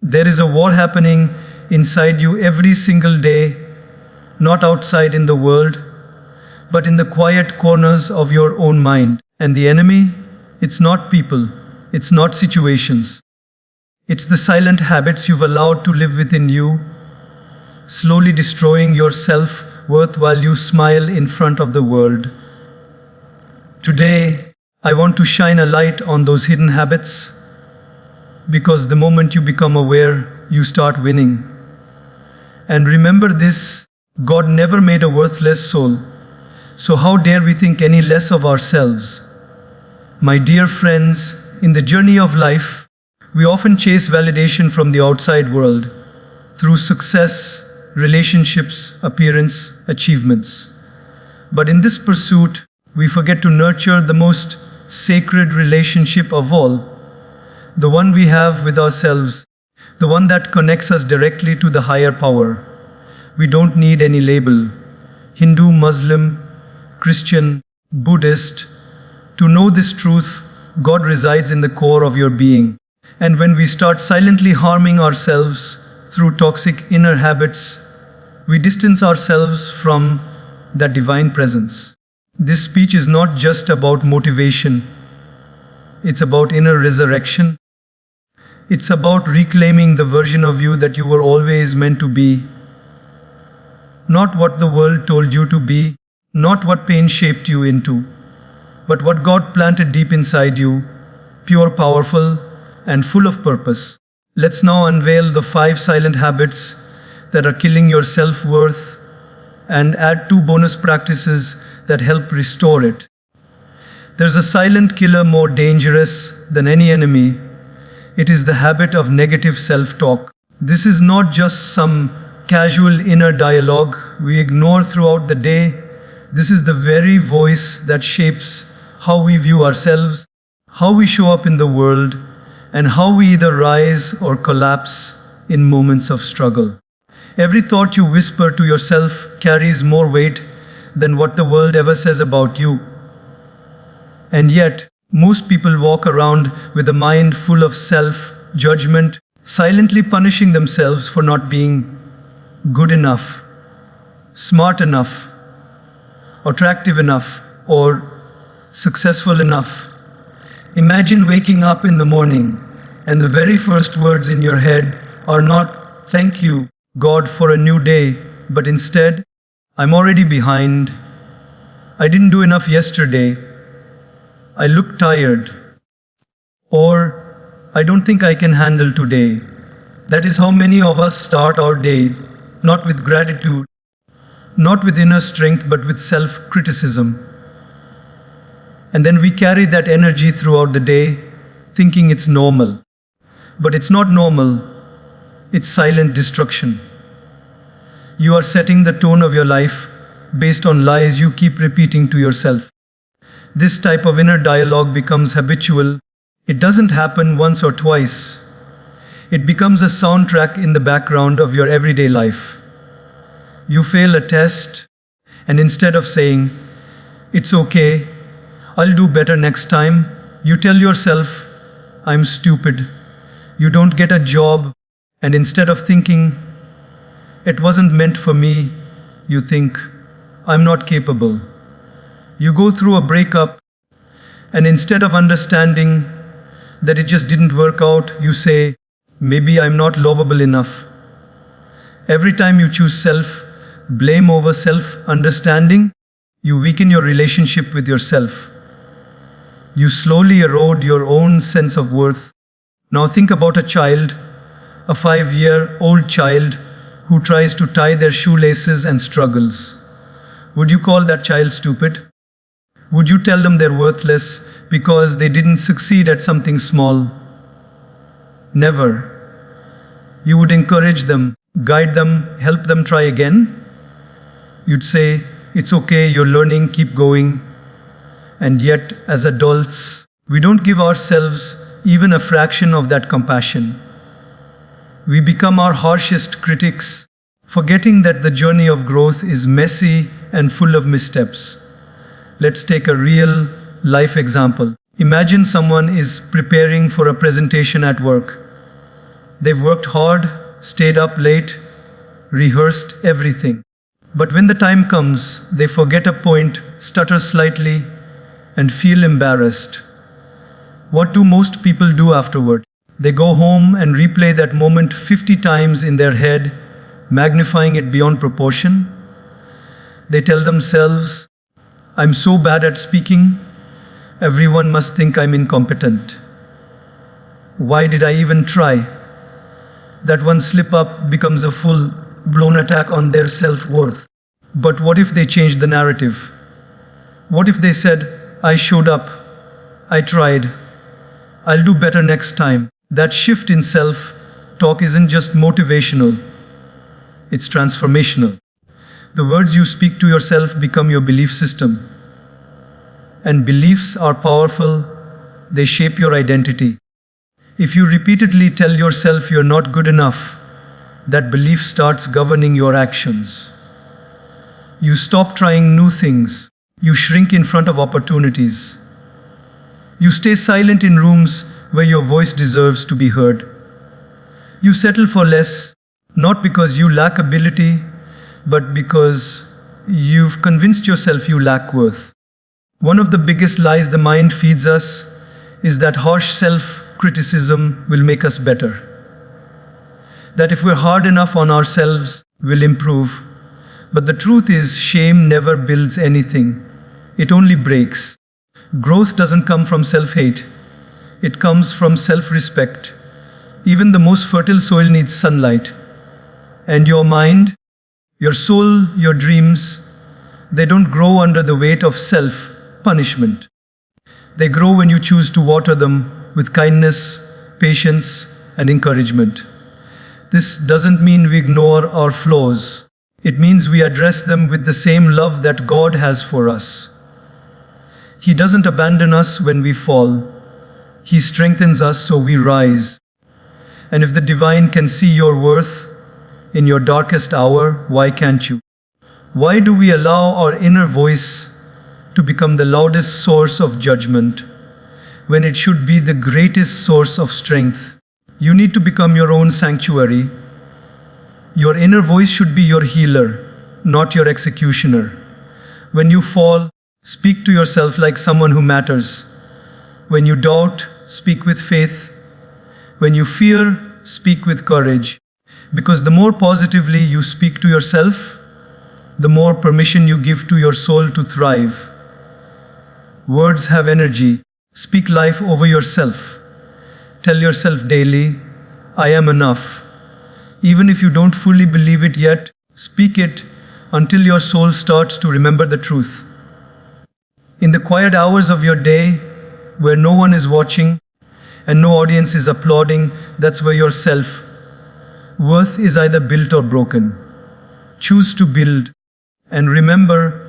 There is a war happening inside you every single day, not outside in the world, but in the quiet corners of your own mind. And the enemy? It's not people, it's not situations. It's the silent habits you've allowed to live within you, slowly destroying your self-worth while you smile in front of the world. Today, I want to shine a light on those hidden habits, because the moment you become aware, you start winning. And remember this, God never made a worthless soul, so how dare we think any less of ourselves? My dear friends, in the journey of life, we often chase validation from the outside world, through success, relationships, appearance, achievements. But in this pursuit, we forget to nurture the most sacred relationship of all, the one we have with ourselves, the one that connects us directly to the higher power. We don't need any label, Hindu, Muslim, Christian, Buddhist. To know this truth, God resides in the core of your being. And when we start silently harming ourselves through toxic inner habits, we distance ourselves from that divine presence. This speech is not just about motivation. It's about inner resurrection. It's about reclaiming the version of you that you were always meant to be. Not what the world told you to be, not what pain shaped you into, but what God planted deep inside you, pure, powerful, and full of purpose. Let's now unveil the 5 silent habits that are killing your self-worth and add 2 bonus practices that help restore it. There's a silent killer more dangerous than any enemy. It is the habit of negative self-talk. This is not just some casual inner dialogue we ignore throughout the day. This is the very voice that shapes how we view ourselves, how we show up in the world, and how we either rise or collapse in moments of struggle. Every thought you whisper to yourself carries more weight than what the world ever says about you. And yet, most people walk around with a mind full of self-judgment, silently punishing themselves for not being good enough, smart enough, attractive enough, or successful enough. Imagine waking up in the morning and the very first words in your head are not, "Thank you, God, for a new day," but instead, "I'm already behind. I didn't do enough yesterday. I look tired." Or, "I don't think I can handle today." That is how many of us start our day, not with gratitude, not with inner strength, but with self-criticism. And then we carry that energy throughout the day, thinking it's normal. But it's not normal, it's silent destruction. You are setting the tone of your life based on lies you keep repeating to yourself. This type of inner dialogue becomes habitual. It doesn't happen once or twice. It becomes a soundtrack in the background of your everyday life. You fail a test, and instead of saying, "It's okay, I'll do better next time," you tell yourself, "I'm stupid." You don't get a job, and instead of thinking, "It wasn't meant for me," you think, "I'm not capable." You go through a breakup, and instead of understanding that it just didn't work out, you say, "Maybe I'm not lovable enough." Every time you choose self-blame over self-understanding, you weaken your relationship with yourself. You slowly erode your own sense of worth. Now think about a child, a 5-year-old child who tries to tie their shoelaces and struggles. Would you call that child stupid? Would you tell them they're worthless because they didn't succeed at something small? Never. You would encourage them, guide them, help them try again. You'd say, "It's okay, you're learning, keep going." And yet, as adults, we don't give ourselves even a fraction of that compassion. We become our harshest critics, forgetting that the journey of growth is messy and full of missteps. Let's take a real life example. Imagine someone is preparing for a presentation at work. They've worked hard, stayed up late, rehearsed everything. But when the time comes, they forget a point, stutter slightly, and feel embarrassed. What do most people do afterward? They go home and replay that moment 50 times in their head, magnifying it beyond proportion. They tell themselves, I'm so bad at speaking, everyone must think I'm incompetent. Why did I even try? That one slip up becomes a full-blown attack on their self-worth. But what if they changed the narrative? What if they said, I showed up, I tried, I'll do better next time? That shift in self-talk isn't just motivational, it's transformational. The words you speak to yourself become your belief system. And beliefs are powerful, they shape your identity. If you repeatedly tell yourself you're not good enough, that belief starts governing your actions. You stop trying new things. You shrink in front of opportunities. You stay silent in rooms where your voice deserves to be heard. You settle for less, not because you lack ability, but because you've convinced yourself you lack worth. One of the biggest lies the mind feeds us is that harsh self-criticism will make us better. That if we're hard enough on ourselves, we'll improve. But the truth is, shame never builds anything. It only breaks. Growth doesn't come from self-hate. It comes from self-respect. Even the most fertile soil needs sunlight. And your mind, your soul, your dreams, they don't grow under the weight of self-punishment. They grow when you choose to water them with kindness, patience, and encouragement. This doesn't mean we ignore our flaws. It means we address them with the same love that God has for us. He doesn't abandon us when we fall. He strengthens us so we rise. And if the divine can see your worth in your darkest hour, why can't you? Why do we allow our inner voice to become the loudest source of judgment when it should be the greatest source of strength? You need to become your own sanctuary. Your inner voice should be your healer, not your executioner. When you fall, speak to yourself like someone who matters. When you doubt, speak with faith. When you fear, speak with courage. Because the more positively you speak to yourself, the more permission you give to your soul to thrive. Words have energy. Speak life over yourself. Tell yourself daily, I am enough. Even if you don't fully believe it yet, speak it until your soul starts to remember the truth. In the quiet hours of your day, where no one is watching and no audience is applauding, that's where your self-worth is either built or broken. Choose to build. And remember,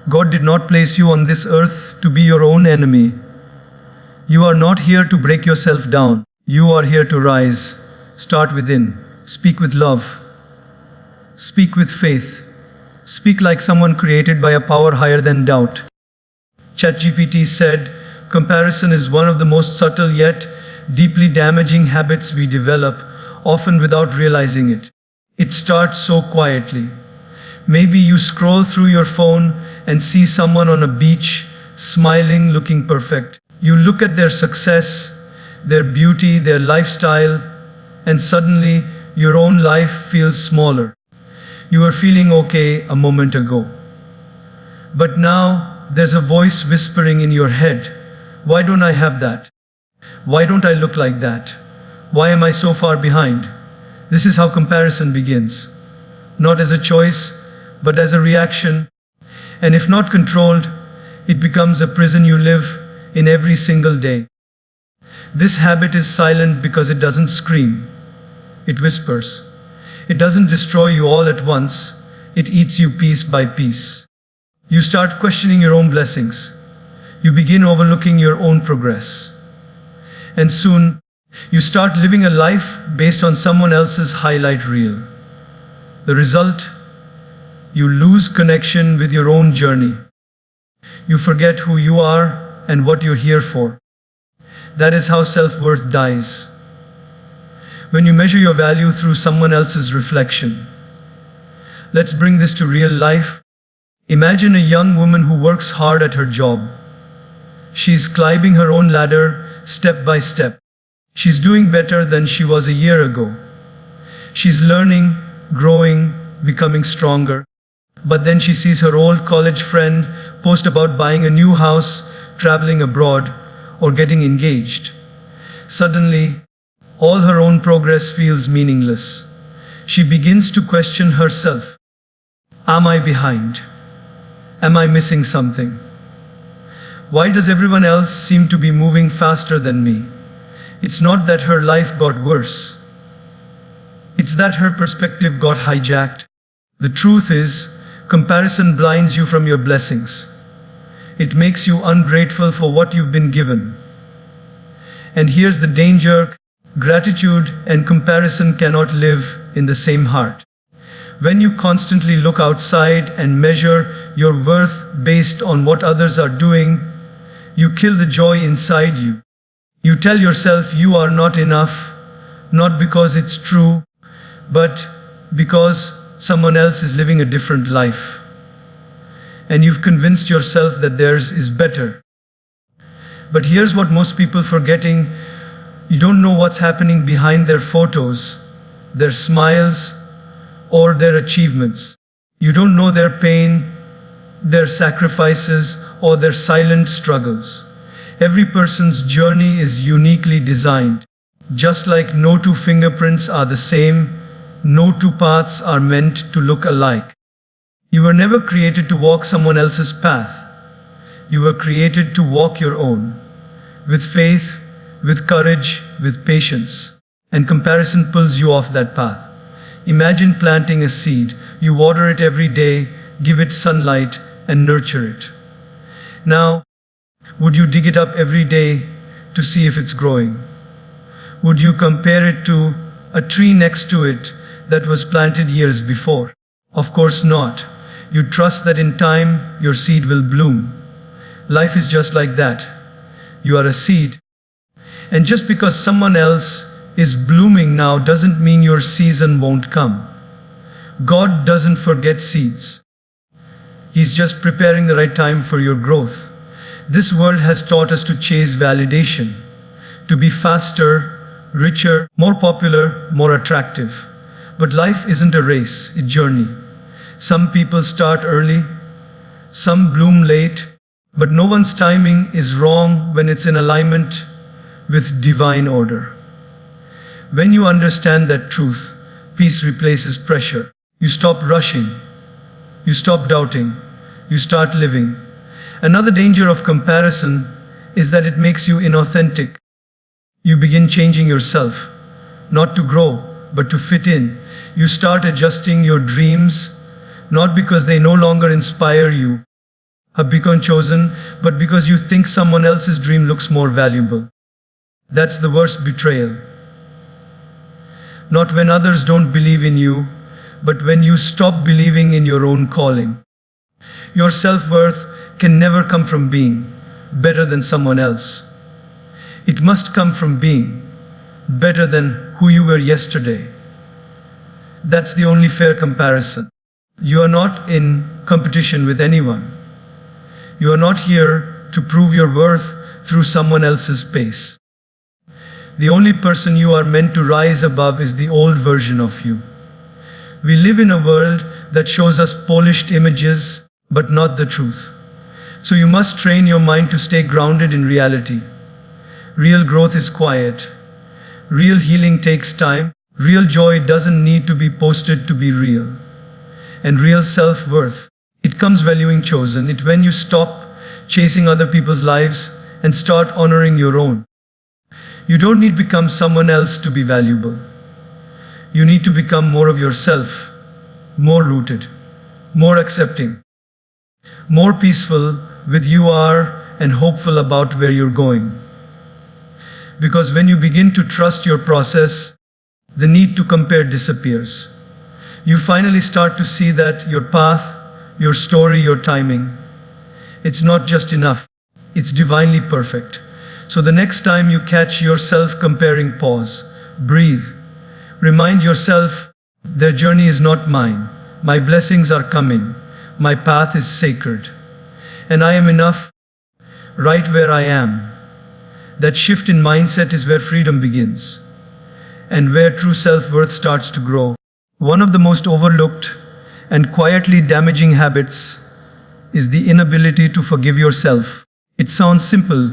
God did not place you on this earth to be your own enemy. You are not here to break yourself down. You are here to rise. Start within. Speak with love. Speak with faith. Speak like someone created by a power higher than doubt. ChatGPT said, comparison is one of the most subtle yet deeply damaging habits we develop, often without realizing it. It starts so quietly. Maybe you scroll through your phone and see someone on a beach, smiling, looking perfect. You look at their success, their beauty, their lifestyle, and suddenly your own life feels smaller. You were feeling okay a moment ago. But now there's a voice whispering in your head, why don't I have that? Why don't I look like that? Why am I so far behind? This is how comparison begins. Not as a choice, but as a reaction. And if not controlled, it becomes a prison you live in every single day. This habit is silent because it doesn't scream. It whispers. It doesn't destroy you all at once. It eats you piece by piece. You start questioning your own blessings. You begin overlooking your own progress. And soon, you start living a life based on someone else's highlight reel. The result? You lose connection with your own journey. You forget who you are and what you're here for. That is how self-worth dies. when you measure your value through someone else's reflection. Let's bring this to real life. Imagine a young woman who works hard at her job. She's climbing her own ladder step by step. She's doing better than she was a year ago. She's learning, growing, becoming stronger. But then she sees her old college friend post about buying a new house, traveling abroad, or getting engaged. Suddenly, all her own progress feels meaningless. She begins to question herself. Am I behind? Am I missing something? Why does everyone else seem to be moving faster than me? It's not that her life got worse. It's that her perspective got hijacked. The truth is, comparison blinds you from your blessings. It makes you ungrateful for what you've been given. And here's the danger: gratitude and comparison cannot live in the same heart. When you constantly look outside and measure your worth based on what others are doing, you kill the joy inside you. You tell yourself you are not enough, not because it's true, but because someone else is living a different life. And you've convinced yourself that theirs is better. But here's what most people forgetting: you don't know what's happening behind their photos, their smiles, or their achievements. You don't know their pain, their sacrifices, or their silent struggles. Every person's journey is uniquely designed. Just like no two fingerprints are the same, no two paths are meant to look alike. You were never created to walk someone else's path. You were created to walk your own, with faith, with courage, with patience. And comparison pulls you off that path. Imagine planting a seed. You water it every day, give it sunlight, and nurture it. Now, would you dig it up every day to see if it's growing? Would you compare it to a tree next to it that was planted years before? Of course not. You trust that in time your seed will bloom. Life is just like that. You are a seed. And just because someone else is blooming now doesn't mean your season won't come. God doesn't forget seeds. He's just preparing the right time for your growth. This world has taught us to chase validation, to be faster, richer, more popular, more attractive. But life isn't a race, it's a journey. Some people start early, some bloom late, but no one's timing is wrong when it's in alignment with divine order. When you understand that truth, peace replaces pressure. You stop rushing. You stop doubting. You start living. Another danger of comparison is that it makes you inauthentic. You begin changing yourself, not to grow, but to fit in. You start adjusting your dreams, not because they no longer inspire you, have become chosen, but because you think someone else's dream looks more valuable. That's the worst betrayal. Not when others don't believe in you, but when you stop believing in your own calling. Your self-worth can never come from being better than someone else. It must come from being better than who you were yesterday. That's the only fair comparison. You are not in competition with anyone. You are not here to prove your worth through someone else's pace. The only person you are meant to rise above is the old version of you. We live in a world that shows us polished images, but not the truth. So you must train your mind to stay grounded in reality. Real growth is quiet. Real healing takes time. Real joy doesn't need to be posted to be real. And real self-worth, it comes valuing chosen. It's when you stop chasing other people's lives and start honoring your own. You don't need to become someone else to be valuable. You need to become more of yourself, more rooted, more accepting, more peaceful with you are and hopeful about where you're going. Because when you begin to trust your process, the need to compare disappears. You finally start to see that your path, your story, your timing, it's not just enough, it's divinely perfect. So the next time you catch yourself comparing, pause, breathe, Remind yourself, their journey is not mine. My blessings are coming. My path is sacred. And I am enough right where I am. That shift in mindset is where freedom begins and where true self-worth starts to grow. One of the most overlooked and quietly damaging habits is the inability to forgive yourself. It sounds simple,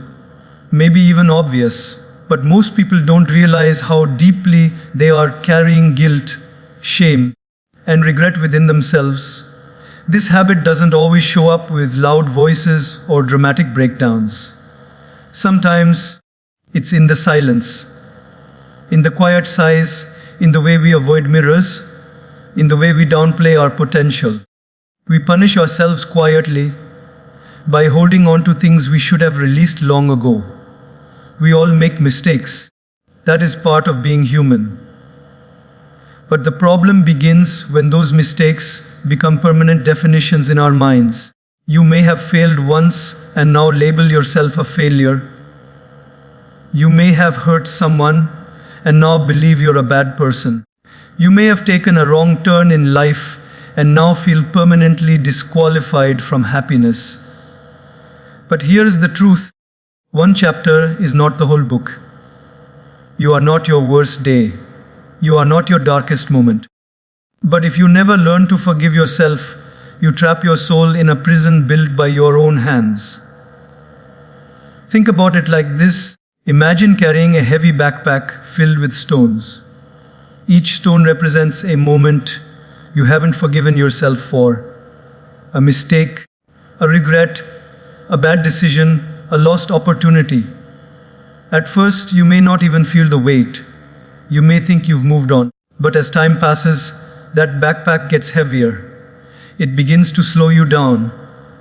maybe even obvious, but most people don't realize how deeply they are carrying guilt, shame, and regret within themselves. This habit doesn't always show up with loud voices or dramatic breakdowns. Sometimes it's in the silence, in the quiet sighs, in the way we avoid mirrors, in the way we downplay our potential. We punish ourselves quietly by holding on to things we should have released long ago. We all make mistakes. That is part of being human. But the problem begins when those mistakes become permanent definitions in our minds. You may have failed once and now label yourself a failure. You may have hurt someone and now believe you're a bad person. You may have taken a wrong turn in life and now feel permanently disqualified from happiness. But here's the truth. One chapter is not the whole book. You are not your worst day. You are not your darkest moment. But if you never learn to forgive yourself, you trap your soul in a prison built by your own hands. Think about it like this. Imagine carrying a heavy backpack filled with stones. Each stone represents a moment you haven't forgiven yourself for. A mistake, a regret, a bad decision, a lost opportunity. At first, you may not even feel the weight. You may think you've moved on. But as time passes, that backpack gets heavier. It begins to slow you down.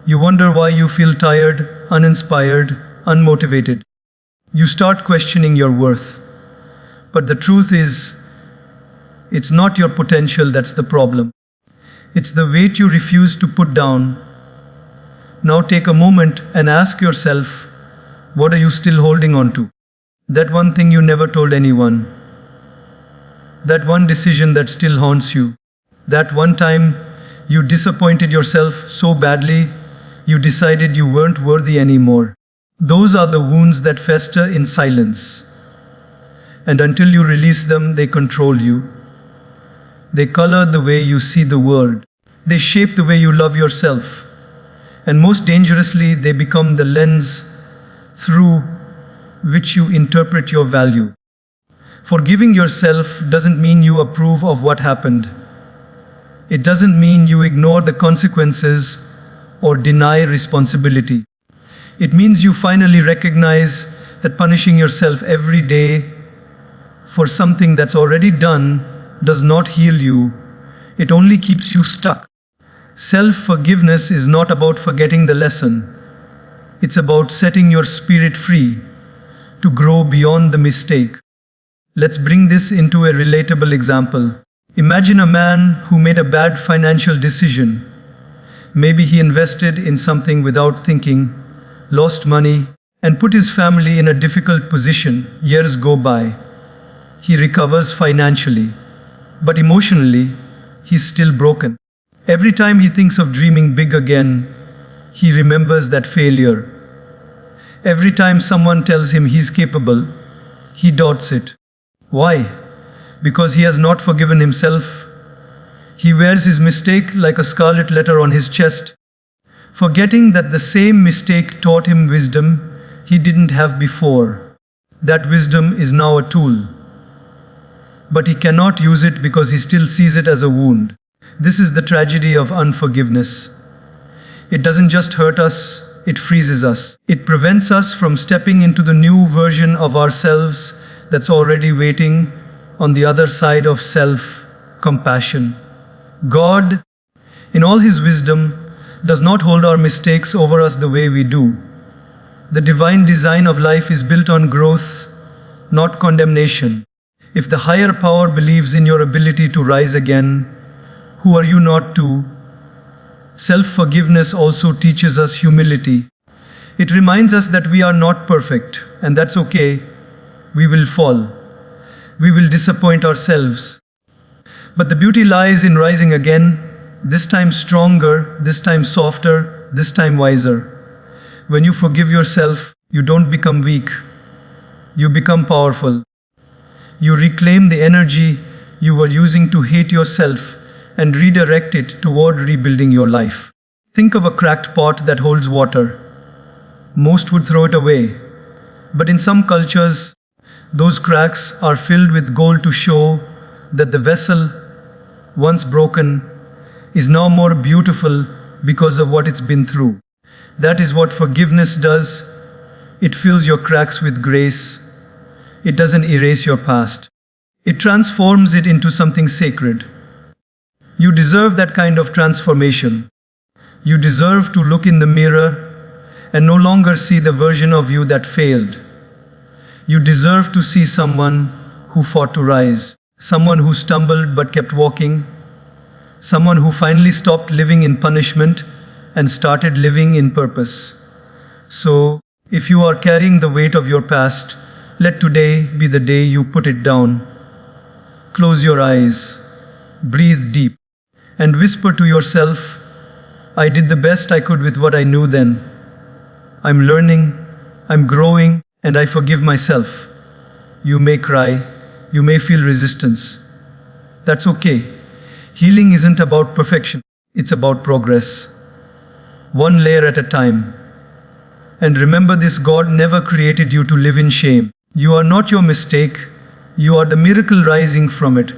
You wonder why you feel tired, uninspired, unmotivated. You start questioning your worth. But the truth is, it's not your potential that's the problem. It's the weight you refuse to put down. Now take a moment and ask yourself, what are you still holding on to? That one thing you never told anyone. That one decision that still haunts you. That one time you disappointed yourself so badly, you decided you weren't worthy anymore. Those are the wounds that fester in silence. And until you release them, they control you. They color the way you see the world. They shape the way you love yourself. And most dangerously, they become the lens through which you interpret your value. Forgiving yourself doesn't mean you approve of what happened. It doesn't mean you ignore the consequences or deny responsibility. It means you finally recognize that punishing yourself every day for something that's already done does not heal you. It only keeps you stuck. Self-forgiveness is not about forgetting the lesson. It's about setting your spirit free to grow beyond the mistake. Let's bring this into a relatable example. Imagine a man who made a bad financial decision. Maybe he invested in something without thinking, lost money, and put his family in a difficult position. Years go by. He recovers financially, but emotionally, he's still broken. Every time he thinks of dreaming big again, he remembers that failure. Every time someone tells him he's capable, he doubts it. Why? Because he has not forgiven himself. He wears his mistake like a scarlet letter on his chest, forgetting that the same mistake taught him wisdom he didn't have before. That wisdom is now a tool. But he cannot use it because he still sees it as a wound. This is the tragedy of unforgiveness. It doesn't just hurt us, it freezes us. It prevents us from stepping into the new version of ourselves that's already waiting on the other side of self-compassion. God, in all His wisdom, does not hold our mistakes over us the way we do. The divine design of life is built on growth, not condemnation. If the higher power believes in your ability to rise again, who are you not to? Self-forgiveness also teaches us humility. It reminds us that we are not perfect, and that's okay. We will fall. we will disappoint ourselves. But the beauty lies in rising again, this time stronger, this time softer, this time wiser. When you forgive yourself, you don't become weak. You become powerful. You reclaim the energy you were using to hate yourself and redirect it toward rebuilding your life. Think of a cracked pot that holds water. Most would throw it away. But in some cultures, those cracks are filled with gold to show that the vessel, once broken, is now more beautiful because of what it's been through. That is what forgiveness does. It fills your cracks with grace. It doesn't erase your past. It transforms it into something sacred. You deserve that kind of transformation. You deserve to look in the mirror and no longer see the version of you that failed. You deserve to see someone who fought to rise, someone who stumbled but kept walking, someone who finally stopped living in punishment and started living in purpose. So, if you are carrying the weight of your past, let today be the day you put it down. Close your eyes, breathe deep, and whisper to yourself, I did the best I could with what I knew then. I'm learning, I'm growing, and I forgive myself. You may cry, you may feel resistance. That's okay. Healing isn't about perfection, it's about progress. One layer at a time. And remember this, God never created you to live in shame. You are not your mistake, you are the miracle rising from it.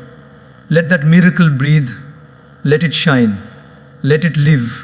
Let that miracle breathe, let it shine, let it live.